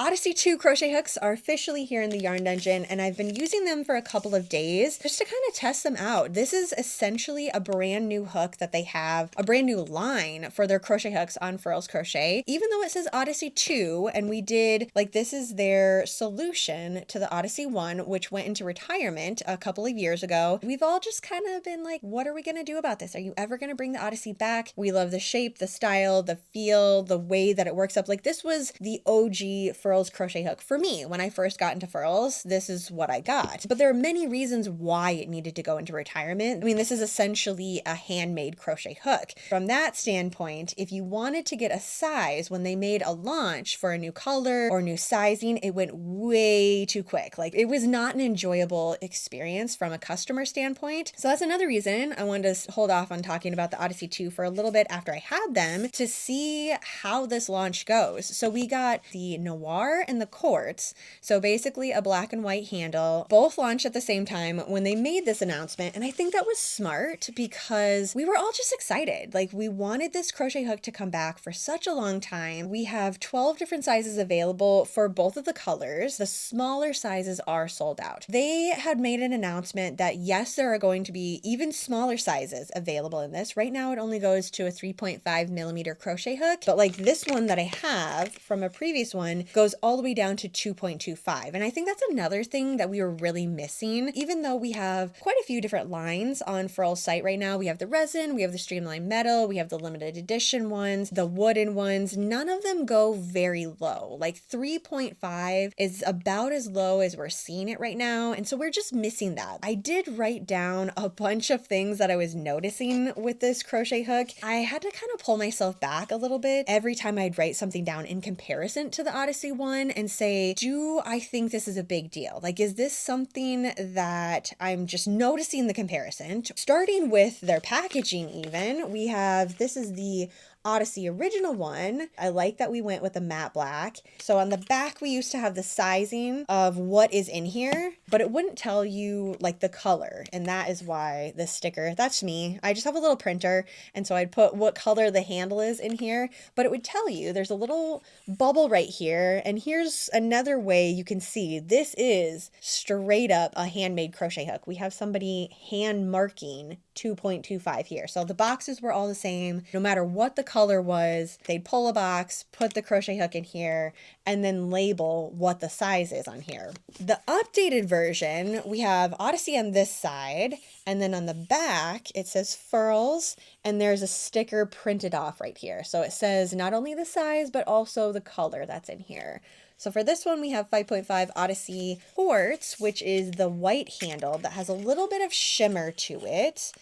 Odyssey II crochet hooks are officially here in the Yarn Dungeon, and I've been using them for a couple of days just to kind of test them out. This is essentially a brand new hook that they have, a brand new line for their crochet hooks on Furls Crochet, even though it says Odyssey II, and we did, like, this is their solution to the Odyssey I, which went into retirement a couple of years ago. We've all just kind of been like, what are we going to do about this? Are you ever going to bring the Odyssey back? We love the shape, the style, the feel, the way that it works up. Like, this was the OG Furls crochet hook for me. When I first got into Furls, this is what I got. But there are many reasons why it needed to go into retirement. I mean, this is essentially a handmade crochet hook. From that standpoint, if you wanted to get a size when they made a launch for a new color or new sizing, it went way too quick. Like, it was not an enjoyable experience from a customer standpoint. So that's another reason I wanted to hold off on talking about the Odyssey II for a little bit after I had them to see how this launch goes. So we got the Noir and the Quartz. So basically a black and white handle, both launched at the same time when they made this announcement. And I think that was smart because we were all just excited. Like, we wanted this crochet hook to come back for such a long time. We have 12 different sizes available for both of the colors. The smaller sizes are sold out. They had made an announcement that yes, there are going to be even smaller sizes available in this. Right now it only goes to a 3.5 millimeter crochet hook, but like this one that I have from a previous one goes all the way down to 2.25. And I think that's another thing that we were really missing. Even though we have quite a few different lines on Furl's site right now, we have the resin, we have the Streamline metal, we have the limited edition ones, the wooden ones, none of them go very low. Like 3.5 is about as low as we're seeing it right now. And so we're just missing that. I did write down a bunch of things that I was noticing with this crochet hook. I had to kind of pull myself back a little bit every time I'd write something down in comparison to the Odyssey one and say, do I think this is a big deal? Like, is this something that I'm just noticing the comparison? Starting with their packaging even, we have, this is the Odyssey original one. I like that we went with the matte black. So on the back, we used to have the sizing of what is in here, but it wouldn't tell you like the color. And that is why this sticker, that's me. I just have a little printer. And so I'd put what color the handle is in here, but it would tell you there's a little bubble right here. And here's another way you can see this is straight up a handmade crochet hook. We have somebody hand marking 2.25 here. So the boxes were all the same. No matter what the color was, they'd pull a box, put the crochet hook in here, and then label what the size is on here. The updated version, we have Odyssey on this side, and then on the back, it says Furls, and there's a sticker printed off right here. So it says not only the size, but also the color that's in here. So for this one, we have 5.5 Odyssey Quartz, which is the white handle that has a little bit of shimmer to it.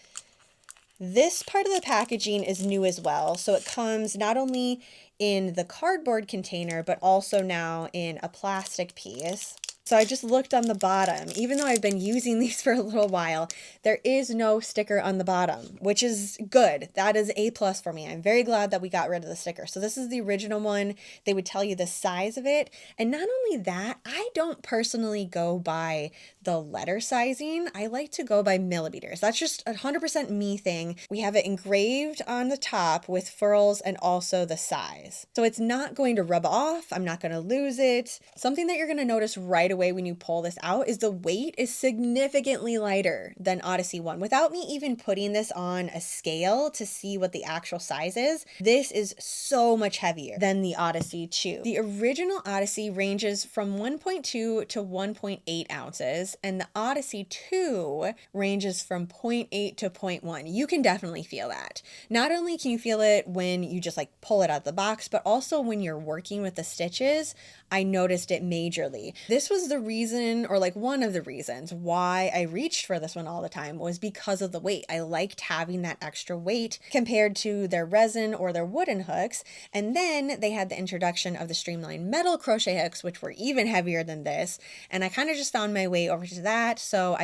This part of the packaging is new as well. So it comes not only in the cardboard container, but also now in a plastic piece. So I just looked on the bottom. Even though I've been using these for a little while, there is no sticker on the bottom, which is good. That is a plus for me. I'm very glad that we got rid of the sticker. So this is the original one. They would tell you the size of it. And not only that, I don't personally go by the letter sizing. I like to go by millimeters. That's just 100% me thing. We have it engraved on the top with Furls and also the size. So it's not going to rub off. I'm not going to lose it. Something that you're going to notice right away when you pull this out is the weight is significantly lighter than Odyssey 1. Without me even putting this on a scale to see what the actual size is, this is so much heavier than the Odyssey 2. The original Odyssey ranges from 1.2 to 1.8 ounces, and the Odyssey 2 ranges from 0.8 to 0.1. You can definitely feel that. Not only can you feel it when you just like pull it out of the box, but also when you're working with the stitches, I noticed it majorly. This was the reason, or like one of the reasons why I reached for this one all the time was because of the weight. I liked having that extra weight compared to their resin or their wooden hooks. And then they had the introduction of the Streamline metal crochet hooks, which were even heavier than this. And I kind of just found my way over to that. So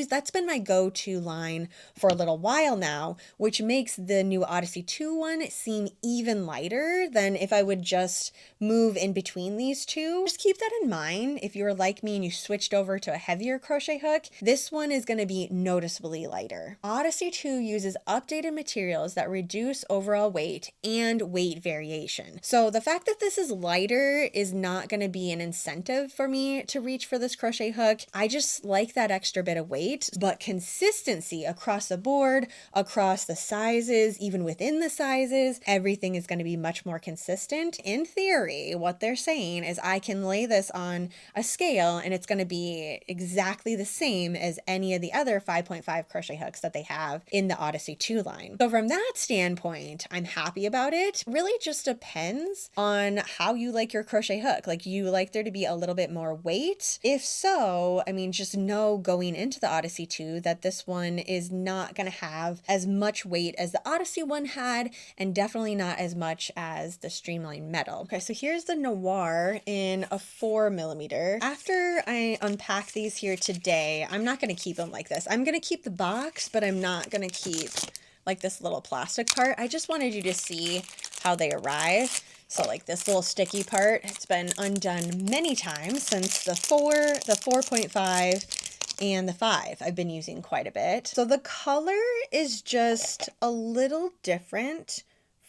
that's been my go-to line for a little while now, which makes the new Odyssey 2 one seem even lighter than if I would just move in between these two. Just keep that in mind if you're like like me and you switched over to a heavier crochet hook, this one is going to be noticeably lighter. Odyssey II uses updated materials that reduce overall weight and weight variation. So the fact that this is lighter is not going to be an incentive for me to reach for this crochet hook. I just like that extra bit of weight, but consistency across the board, across the sizes, even within the sizes, everything is going to be much more consistent. In theory, what they're saying is I can lay this on a scale and it's going to be exactly the same as any of the other 5.5 crochet hooks that they have in the Odyssey II line. So from that standpoint, I'm happy about it. Really just depends on how you like your crochet hook. Like, you like there to be a little bit more weight? If so, I mean, just know going into the Odyssey II that this one is not going to have as much weight as the Odyssey one had, and definitely not as much as the Streamline Metal. Okay, so here's the Noir in a 4mm. After I unpack these here today, I'm not going to keep them like this. I'm going to keep the box, but I'm not going to keep like this little plastic part. I just wanted you to see how they arrive. So like this little sticky part, it's been undone many times since the 4, the 4.5, and the 5 I've been using quite a bit. So the color is just a little different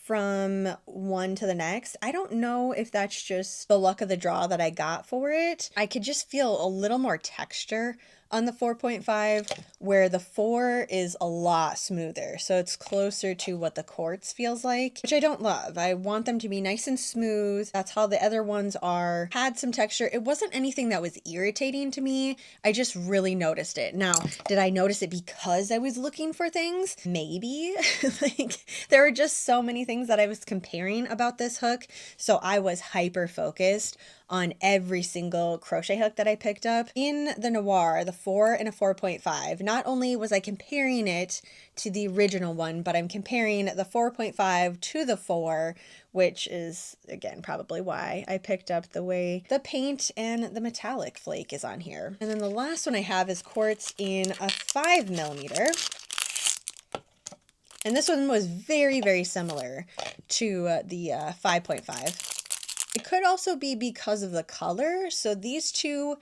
from one to the next. I don't know if that's just the luck of the draw that I got for it. I could just feel a little more texture on the 4.5, where the 4 is a lot smoother. So it's closer to what the quartz feels like, which I don't love. I want them to be nice and smooth. That's how the other ones are. Had some texture. It wasn't anything that was irritating to me. I just really noticed it. Now, did I notice it because I was looking for things? Maybe. Like, there were just so many things that I was comparing about this hook. So I was hyper focused on every single crochet hook that I picked up. In the Noir, the 4 and a 4.5, not only was I comparing it to the original one, but I'm comparing the 4.5 to the 4, which is, again, probably why I picked up the way the paint and the metallic flake is on here. And then the last one I have is quartz in a 5mm. And this one was very, very similar to the 5.5. It could also be because of the color. So these two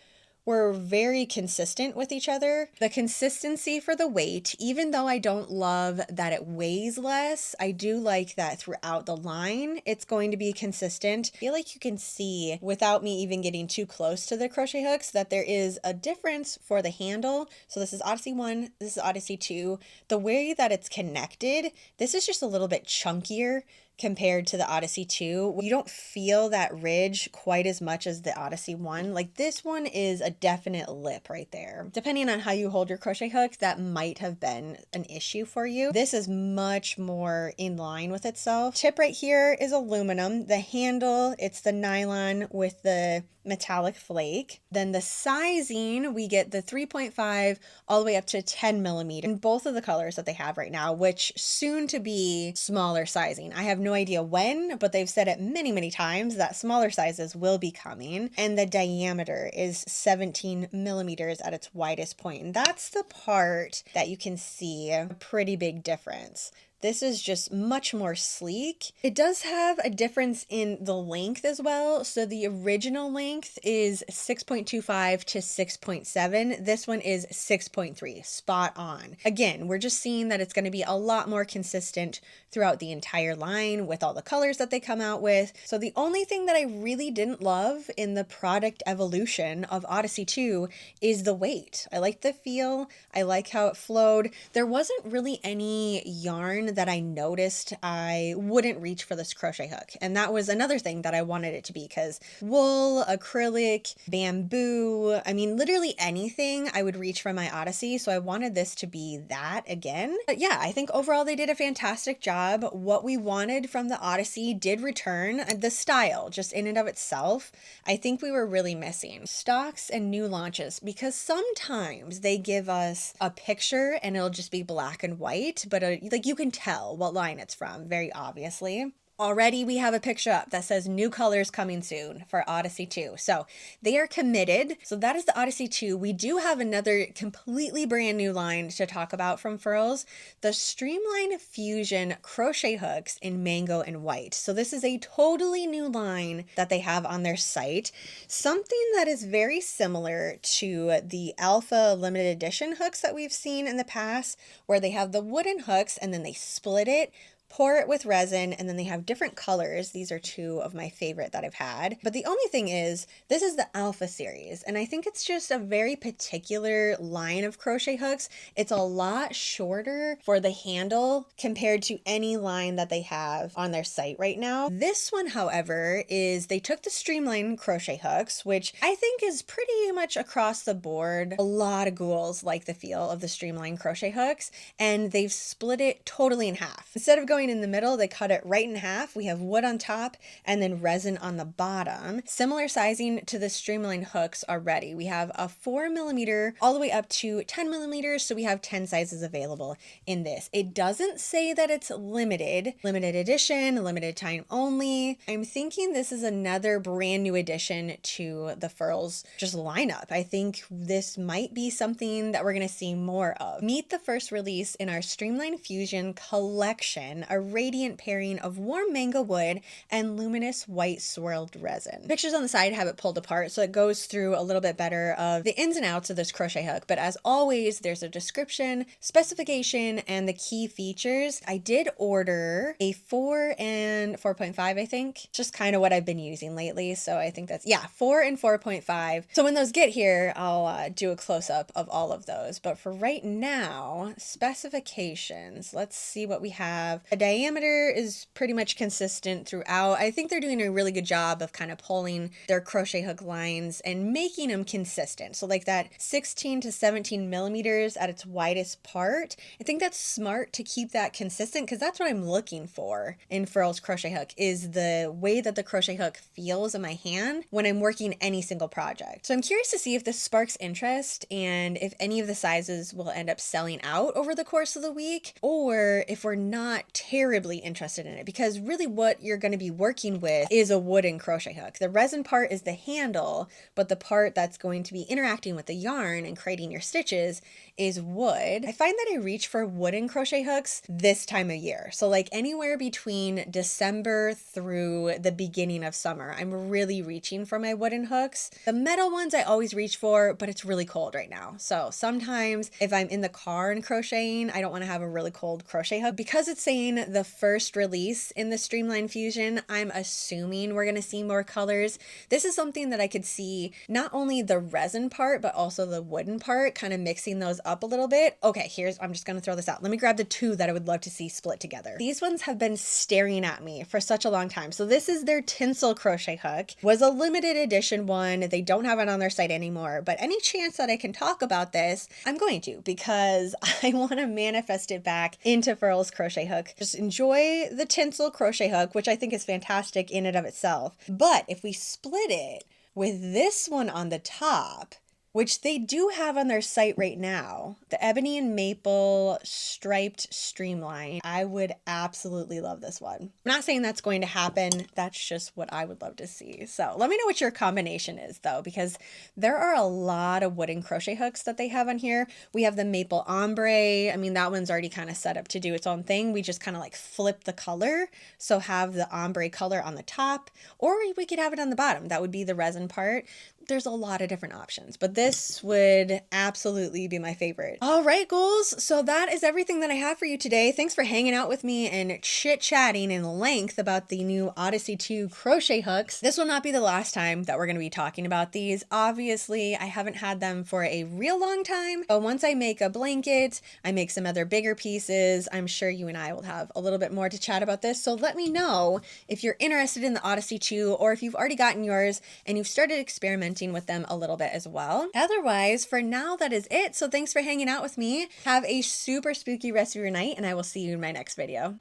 were very consistent with each other. The consistency for the weight, even though I don't love that it weighs less, I do like that throughout the line, it's going to be consistent. I feel like you can see, without me even getting too close to the crochet hooks, that there is a difference for the handle. So this is Odyssey 1, this is Odyssey 2. The way that it's connected, this is just a little bit chunkier compared to the Odyssey 2. You don't feel that ridge quite as much as the Odyssey 1. Like, this one is a definite lip right there. Depending on how you hold your crochet hook, that might have been an issue for you. This is much more in line with itself. Tip right here is aluminum. The handle, it's the nylon with the metallic flake. Then the sizing, we get the 3.5 all the way up to 10mm in both of the colors that they have right now, which soon to be smaller sizing. I have no idea when, but they've said it many, many times that smaller sizes will be coming. And the diameter is 17mm at its widest point. And that's the part that you can see a pretty big difference. This is just much more sleek. It does have a difference in the length as well. So the original length is 6.25 to 6.7. This one is 6.3, spot on. Again, we're just seeing that it's going to be a lot more consistent throughout the entire line with all the colors that they come out with. So the only thing that I really didn't love in the product evolution of Odyssey II is the weight. I like the feel. I like how it flowed. There wasn't really any yarn that I noticed I wouldn't reach for this crochet hook. And that was another thing that I wanted it to be, because wool, acrylic, bamboo, I mean, literally anything I would reach for my Odyssey. So I wanted this to be that again. But yeah, I think overall they did a fantastic job. What we wanted from the Odyssey did return. The style, just in and of itself, I think we were really missing. Stocks and new launches, because sometimes they give us a picture and it'll just be black and white, but like you can tell what line it's from very obviously. already we have a picture up that says new colors coming soon for Odyssey II. So they are committed. So that is the Odyssey II. We do have another completely brand new line to talk about from Furls, the Streamline Fusion crochet hooks in mango and white. So this is a totally new line that they have on their site. Something that is very similar to the Alpha limited edition hooks that we've seen in the past, where they have the wooden hooks and then they split it, pour it with resin, and then they have different colors. These are two of my favorite that I've had. But the only thing is, this is the Alpha series, and I think it's just a very particular line of crochet hooks. It's a lot shorter for the handle compared to any line that they have on their site right now. This one, however, is they took the Streamline crochet hooks, which I think is pretty much across the board. A lot of ghouls like the feel of the Streamline crochet hooks, and they've split it totally in half. Instead of going in the middle, they cut it right in half. We have wood on top and then resin on the bottom. Similar sizing to the Streamline hooks already. We have a 4mm all the way up to 10mm, so we have 10 sizes available in this. It doesn't say that it's limited edition, limited time only. I'm thinking this is another brand new addition to the Furls just lineup. I think this might be something that we're going to see more of. Meet the first release in our Streamline Fusion collection, a radiant pairing of warm mango wood and luminous white swirled resin. Pictures on the side have it pulled apart, so it goes through a little bit better of the ins and outs of this crochet hook. But as always, there's a description, specification, and the key features. I did order a 4 and 4.5, I think. Just kind of what I've been using lately. So I think that's, yeah, 4 and 4.5. So when those get here, I'll do a close-up of all of those. But for right now, specifications, let's see what we have. The diameter is pretty much consistent throughout. I think they're doing a really good job of kind of pulling their crochet hook lines and making them consistent. So like that 16 to 17 millimeters at its widest part. I think that's smart to keep that consistent, because that's what I'm looking for in Furls crochet hook, is the way that the crochet hook feels in my hand when I'm working any single project. So I'm curious to see if this sparks interest and if any of the sizes will end up selling out over the course of the week, or if we're not terribly interested in it, because really what you're going to be working with is a wooden crochet hook. The resin part is the handle, but the part that's going to be interacting with the yarn and creating your stitches is wood. I find that I reach for wooden crochet hooks this time of year. So like anywhere between December through the beginning of summer, I'm really reaching for my wooden hooks. The metal ones I always reach for, but it's really cold right now. So sometimes if I'm in the car and crocheting, I don't want to have a really cold crochet hook. Because it's saying the first release in the Streamline Fusion, I'm assuming we're going to see more colors. This is something that I could see not only the resin part, but also the wooden part, kind of mixing those up a little bit. Okay, I'm just going to throw this out. Let me grab the two that I would love to see split together. These ones have been staring at me for such a long time. So this is their tinsel crochet hook. Was a limited edition one. They don't have it on their site anymore, but any chance that I can talk about this, I'm going to, because I want to manifest it back into Furls crochet hook. Just enjoy the tinsel crochet hook, which I think is fantastic in and of itself. But if we split it with this one on the top, which they do have on their site right now, the ebony and maple striped Streamline, I would absolutely love this one. I'm not saying that's going to happen. That's just what I would love to see. So let me know what your combination is though, because there are a lot of wooden crochet hooks that they have on here. We have the maple ombre. I mean, that one's already kind of set up to do its own thing. We just kind of like flip the color. So have the ombre color on the top, or we could have it on the bottom. That would be the resin part. There's a lot of different options, but this would absolutely be my favorite. All right, ghouls. So that is everything that I have for you today. Thanks for hanging out with me and chit-chatting in length about the new Odyssey II crochet hooks. This will not be the last time that we're going to be talking about these. Obviously, I haven't had them for a real long time, but once I make a blanket, I make some other bigger pieces, I'm sure you and I will have a little bit more to chat about this. So let me know if you're interested in the Odyssey II, or if you've already gotten yours and you've started experimenting with them a little bit as well. Otherwise, for now, that is it. So thanks for hanging out with me. Have a super spooky rest of your night, and I will see you in my next video.